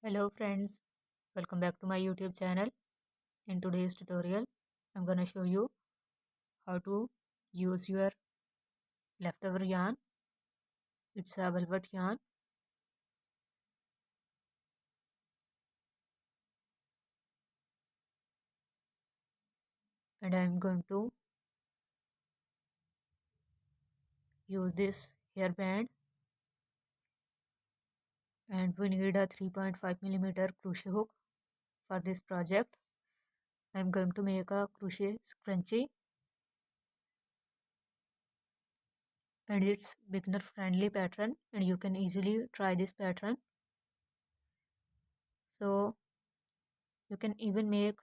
Hello friends, welcome back to my YouTube channel. In today's tutorial, I'm gonna show you how to use your leftover yarn. It's a velvet yarn and I'm going to use this hairband, and we need a 3.5mm crochet hook for this project. I'm going to make a crochet scrunchie and it's beginner friendly pattern and you can easily try this pattern. So you can even make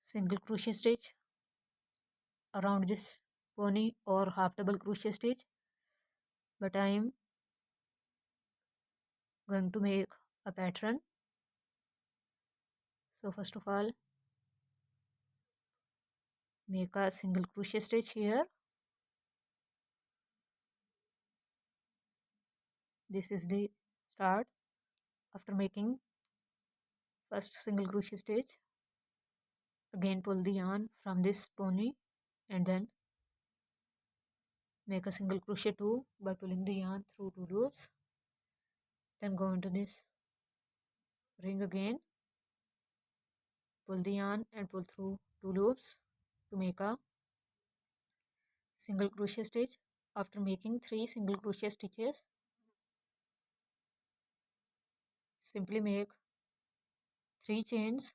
single crochet stitch around this pony or half double crochet stitch, but I am going to make a pattern. So first of all, make a single crochet stitch here. This is the start. After making first single crochet stitch, again pull the yarn from this pony and then make a single crochet 2 by pulling the yarn through 2 loops. Then go into this ring again, pull the yarn and pull through 2 loops to make a single crochet stitch. After making 3 single crochet stitches, simply make 3 chains,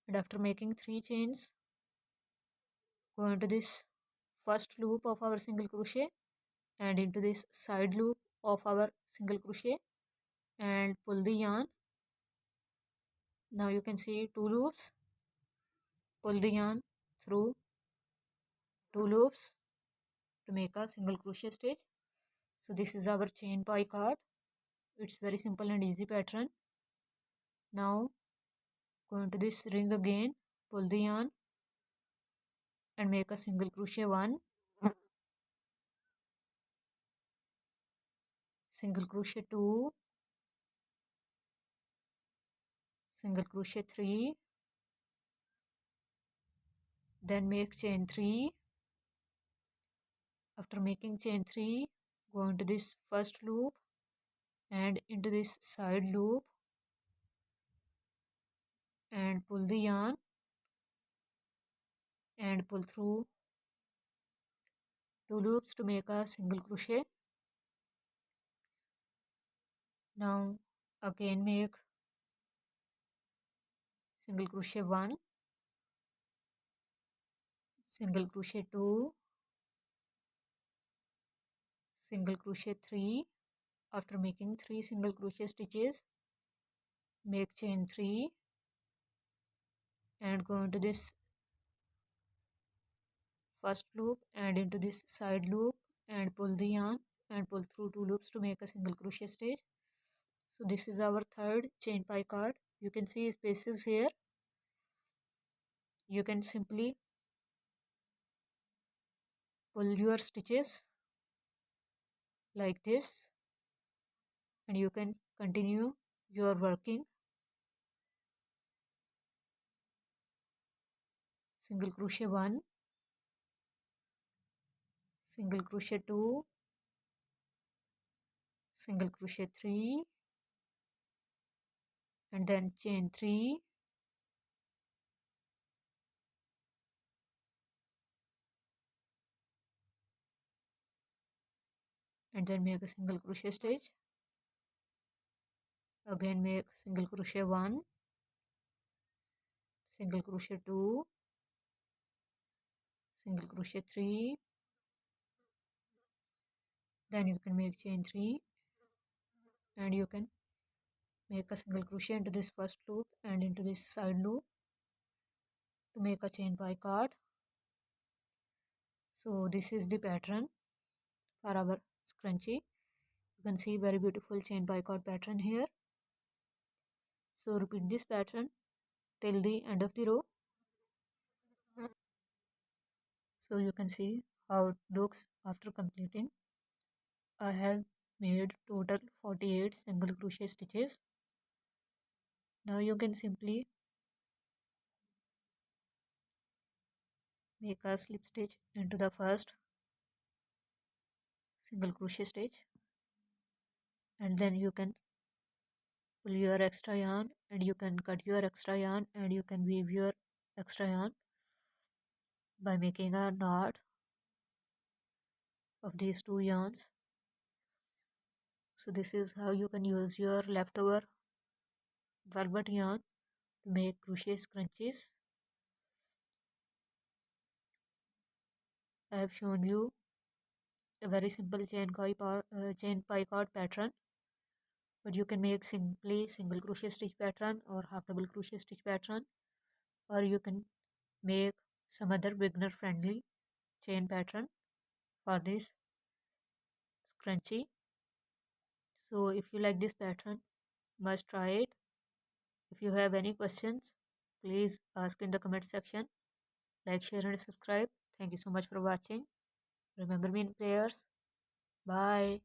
and after making 3 chains, go into this first loop of our single crochet and into this side loop of our single crochet and pull the yarn. Now you can see 2 loops, pull the yarn through 2 loops to make a single crochet stitch. So this is our chain pie card. It's very simple and easy pattern. Now go into this ring again, pull the yarn and make a single crochet 1, single crochet 2, single crochet 3, then make chain 3. After making chain 3, go into this first loop and into this side loop and pull the yarn and pull through 2 loops to make a single crochet. Now again make single crochet 1, single crochet 2, single crochet 3. After making 3 single crochet stitches, make chain 3 and go into this first loop and into this side loop and pull the yarn and pull through 2 loops to make a single crochet stitch. So this is our third chain pie card. You can see spaces here. You can simply pull your stitches like this and you can continue your working. Single crochet 1, single crochet 2, single crochet 3 and then chain 3 and then make a single crochet stitch. Again make single crochet 1, single crochet 2, single crochet 3, then you can make chain 3 and you can make a single crochet into this first loop and into this side loop to make a chain pie card. So this is the pattern for our scrunchie. You can see very beautiful chain pie card pattern here. So repeat this pattern till the end of the row. So you can see how it looks after completing. I have made total 48 single crochet stitches. Now you can simply make a slip stitch into the first single crochet stitch, and then you can pull your extra yarn and you can cut your extra yarn and you can weave your extra yarn by making a knot of these two yarns. So this is how you can use your leftover velvet yarn to make crochet scrunchies. I have shown you a very simple chain pie cord pattern, but you can make simply single crochet stitch pattern or half double crochet stitch pattern, or you can make some other beginner friendly chain pattern for this scrunchie. So if you like this pattern, must try it. If you have any questions, please ask in the comment section. Like, share and subscribe. Thank you so much for watching. Remember me in prayers. Bye.